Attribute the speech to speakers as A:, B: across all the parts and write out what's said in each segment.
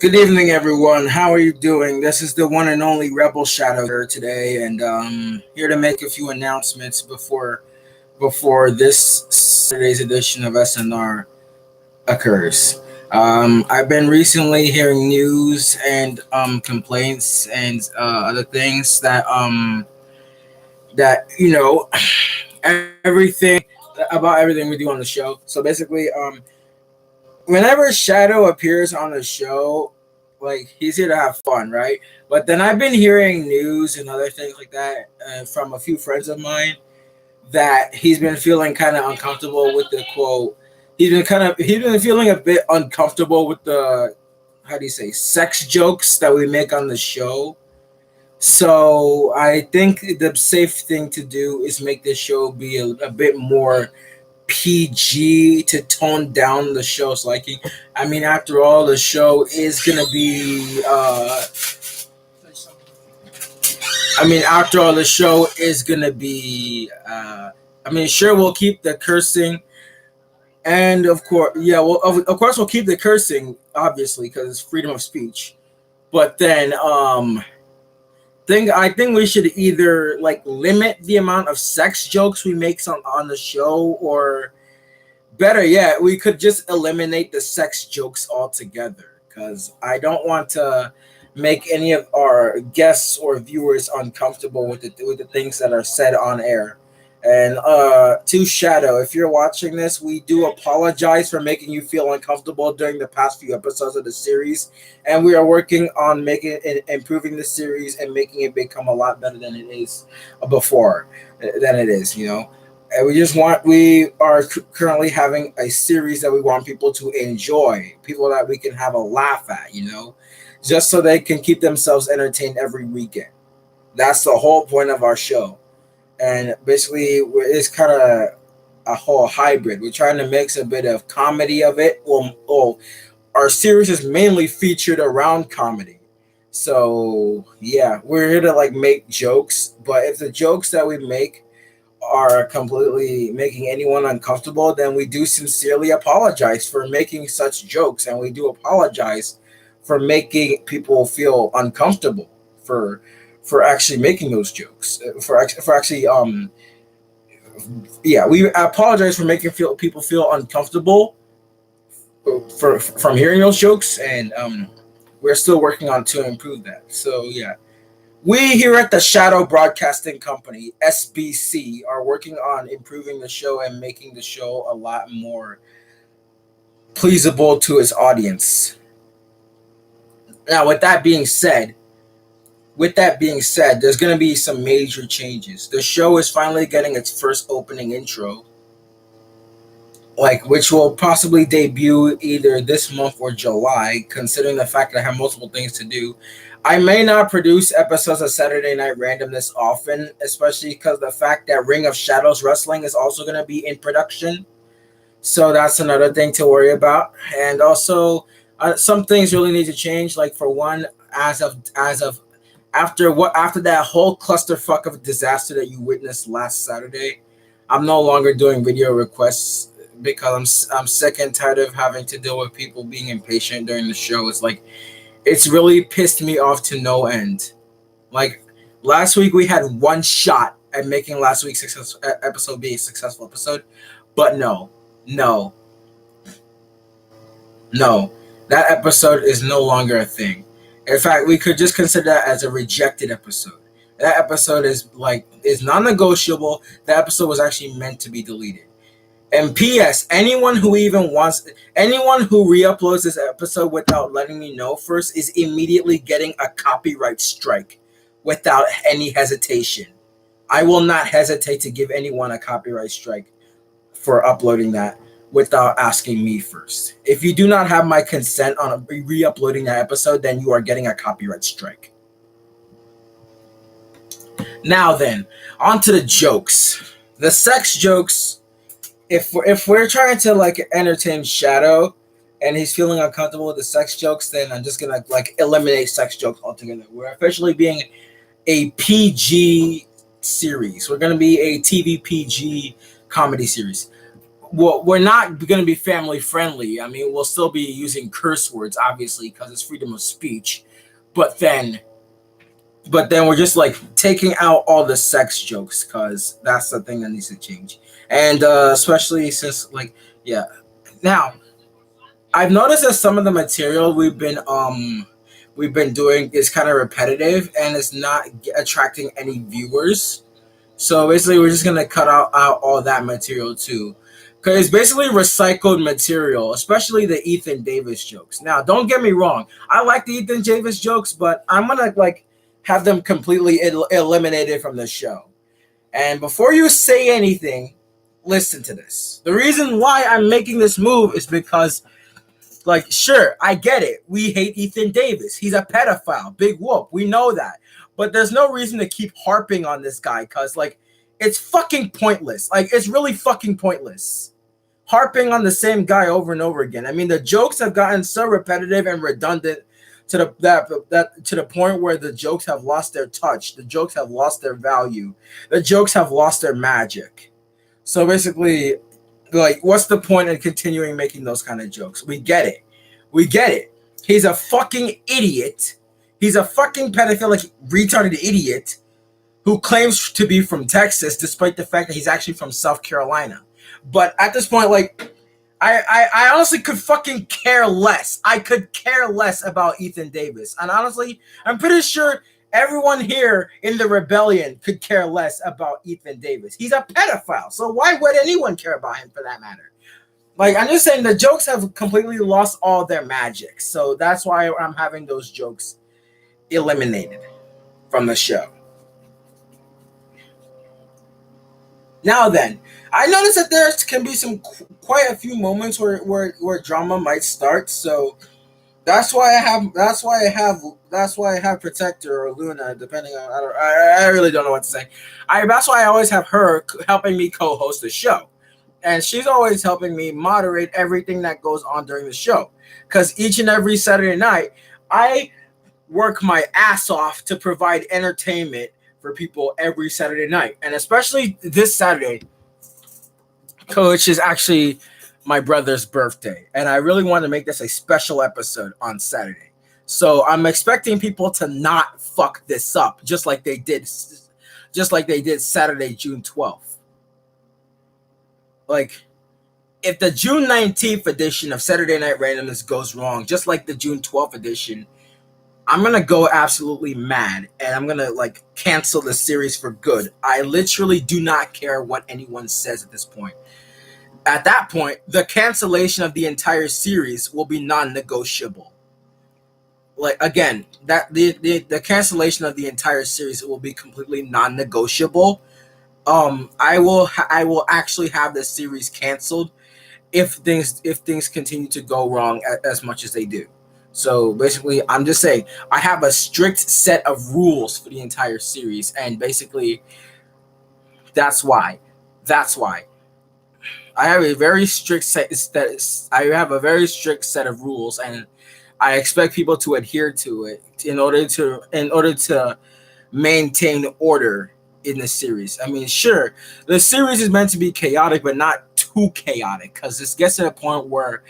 A: Good evening, everyone. How are you doing? This is the one and only Rebel Shadow here today, and here to make a few announcements before this Saturday's edition of SNR occurs. I've been recently hearing news and complaints and other things that everything about everything we do on the show. So basically, whenever Shadow appears on the show, like he's here to have fun, right? But then I've been hearing news and other things like that from a few friends of mine that he's been feeling kind of uncomfortable with the quote. He's been feeling a bit uncomfortable with the how do you say sex jokes that we make on the show. So I think the safe thing to do is make this show be a bit more PG to tone down the show's liking. I mean, after all, the show is gonna be. After all, the show is gonna be. Sure, we'll keep the cursing, and of course, yeah, well, of course, we'll keep the cursing, obviously, because it's freedom of speech. But then, I think we should either like limit the amount of sex jokes we make on the show, or better yet, we could just eliminate the sex jokes altogether. Because I don't want to make any of our guests or viewers uncomfortable with the things that are said on air. And to Shadow, if you're watching this, we do apologize for making you feel uncomfortable during the past few episodes of the series, and we are working on making it, improving the series and making it become a lot better than it is before, than it is. And we are currently having a series that we want people to enjoy, people that we can have a laugh at, just so they can keep themselves entertained every weekend. That's the whole point of our show. And basically, it's kind of a whole hybrid. We're trying to mix a bit of comedy of it. Well, our series is mainly featured around comedy. So yeah, we're here to like make jokes, but if the jokes that we make are completely making anyone uncomfortable, then we do sincerely apologize for making such jokes, and we do apologize for making people feel uncomfortable for actually making those jokes for actually yeah, we apologize for making people feel uncomfortable from hearing those jokes, and we're still working on to improve that. So yeah, we here at the Shadow Broadcasting Company, SBC, are working on improving the show and making the show a lot more pleasable to its audience. Now, with that being said, there's going to be some major changes. The show is finally getting its first opening intro, which will possibly debut either this month or July, considering the fact that I have multiple things to do. I may not produce episodes of Saturday Night Randomness often, especially because the fact that Ring of Shadows Wrestling is also going to be in production. So that's another thing to worry about. And also, some things really need to change. Like for one, as of after that whole clusterfuck of disaster that you witnessed last Saturday, I'm no longer doing video requests because I'm sick and tired of having to deal with people being impatient during the show. It's really pissed me off to no end. Like last week, we had one shot at making last week's episode be a successful episode, but no, that episode is no longer a thing. In fact, we could just consider that as a rejected episode. That episode is non-negotiable. That episode was actually meant to be deleted. And P.S. Anyone who re-uploads this episode without letting me know first is immediately getting a copyright strike without any hesitation. I will not hesitate to give anyone a copyright strike for uploading that without asking me first. If you do not have my consent on re-uploading that episode, then you are getting a copyright strike. Now then, on to the jokes. The sex jokes. If we're trying to like entertain Shadow and he's feeling uncomfortable with the sex jokes, then I'm just gonna like eliminate sex jokes altogether. We're officially being a PG series. We're gonna be a TV PG comedy series. well, we're not going to be family friendly. I mean, we'll still be using curse words, obviously, because it's freedom of speech. But then, but then we're just like taking out all the sex jokes because that's the thing that needs to change. And especially since, like, yeah. Now, I've noticed that some of the material we've been doing is kind of repetitive and it's not attracting any viewers. So basically, we're just gonna cut out all that material too, because it's basically recycled material, especially the Ethan Davis jokes. Now, don't get me wrong, I like the Ethan Davis jokes, but I'm gonna like have them completely eliminated from the show. And before you say anything, listen to this. The reason why I'm making this move is because, like, sure, I get it. We hate Ethan Davis. He's a pedophile. Big whoop. We know that. But there's no reason to keep harping on this guy because, like, it's fucking pointless. Like, it's really fucking pointless. Harping on the same guy over and over again. I mean, the jokes have gotten so repetitive and redundant to the point where the jokes have lost their touch. The jokes have lost their value. The jokes have lost their magic. So basically, like, what's the point in continuing making those kind of jokes? We get it. We get it. He's a fucking idiot. He's a fucking pedophilic, retarded idiot who claims to be from Texas, despite the fact that he's actually from South Carolina. But at this point, like, I honestly could fucking care less. I could care less about Ethan Davis. And honestly, I'm pretty sure everyone here in the rebellion could care less about Ethan Davis. He's a pedophile, so why would anyone care about him for that matter? Like, I'm just saying the jokes have completely lost all their magic. So that's why I'm having those jokes eliminated from the show. Now then, I noticed that there can be some quite a few moments where drama might start. So that's why I have Protector or Luna, depending on I really don't know what to say. That's why I always have her helping me co-host the show, and she's always helping me moderate everything that goes on during the show. Because each and every Saturday night, I work my ass off to provide entertainment for people every Saturday night, and especially this Saturday, which is actually my brother's birthday, and I really want to make this a special episode on Saturday. So I'm expecting people to not fuck this up, just like they did Saturday, June 12th. Like, if the June 19th edition of Saturday Night Randomness goes wrong, just like the June 12th edition, I'm gonna go absolutely mad, and I'm gonna like cancel the series for good. I literally do not care what anyone says at this point. At that point, the cancellation of the entire series will be non-negotiable. Like, again, that the cancellation of the entire series will be completely non-negotiable. I will actually have the series canceled if things continue to go wrong as much as they do. So basically, I'm just saying I have a strict set of rules for the entire series, and basically, that's why. I have a very strict set. I have a very strict set of rules, and I expect people to adhere to it in order to maintain order in the series. I mean, sure, the series is meant to be chaotic, but not too chaotic, because this gets to a point where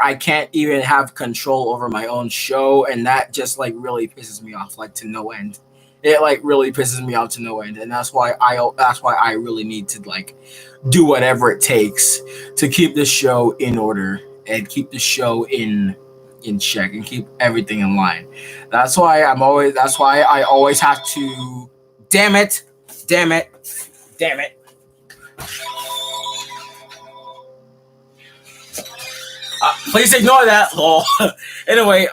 A: I can't even have control over my own show, and that just like really pisses me off, like to no end. It like really pisses me off to no end, and that's why I really need to like do whatever it takes to keep the show in order and keep the show in check and keep everything in line. That's why I always have to. Damn it. Please ignore that. Lol. Anyway,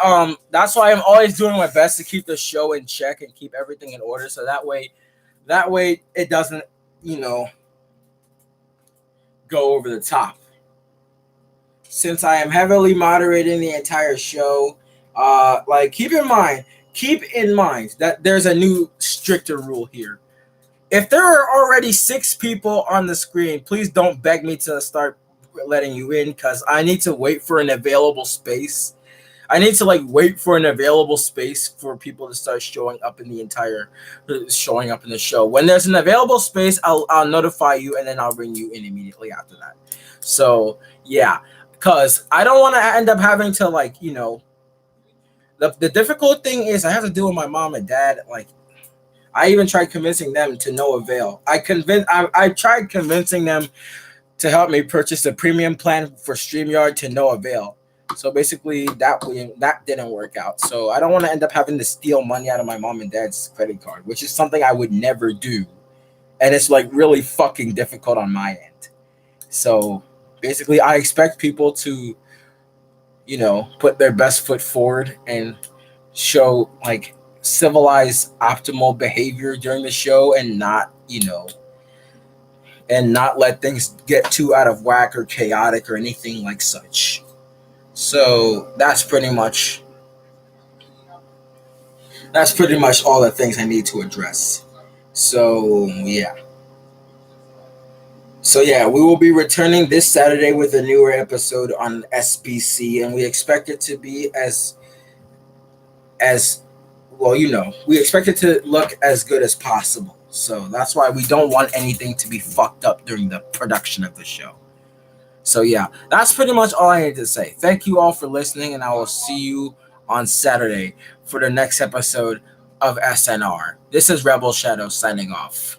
A: that's why I'm always doing my best to keep the show in check and keep everything in order, so that way it doesn't, go over the top. Since I am heavily moderating the entire show, like keep in mind that there's a new stricter rule here. If there are already 6 people on the screen, please don't beg me to start letting you in, because I need to wait for an available space. I need to like wait for an available space for people to start showing up in the show. When there's an available space, I'll notify you and then I'll bring you in immediately after that. So yeah, because I don't want to end up having to like the difficult thing is I have to deal with my mom and dad. Like I even tried convincing them to no avail. I tried convincing them to help me purchase a premium plan for StreamYard to no avail. So basically, that didn't work out. So I don't want to end up having to steal money out of my mom and dad's credit card, which is something I would never do, and it's like really fucking difficult on my end. So basically, I expect people to put their best foot forward and show like civilized, optimal behavior during the show, and not let things get too out of whack or chaotic or anything like such. So that's pretty much all the things I need to address. So yeah. So yeah, we will be returning this Saturday with a newer episode on SBC, and we expect it to be as well, we expect it to look as good as possible. So that's why we don't want anything to be fucked up during the production of the show. So yeah, that's pretty much all I need to say. Thank you all for listening, and I will see you on Saturday for the next episode of SNR. This is Rebel Shadow signing off.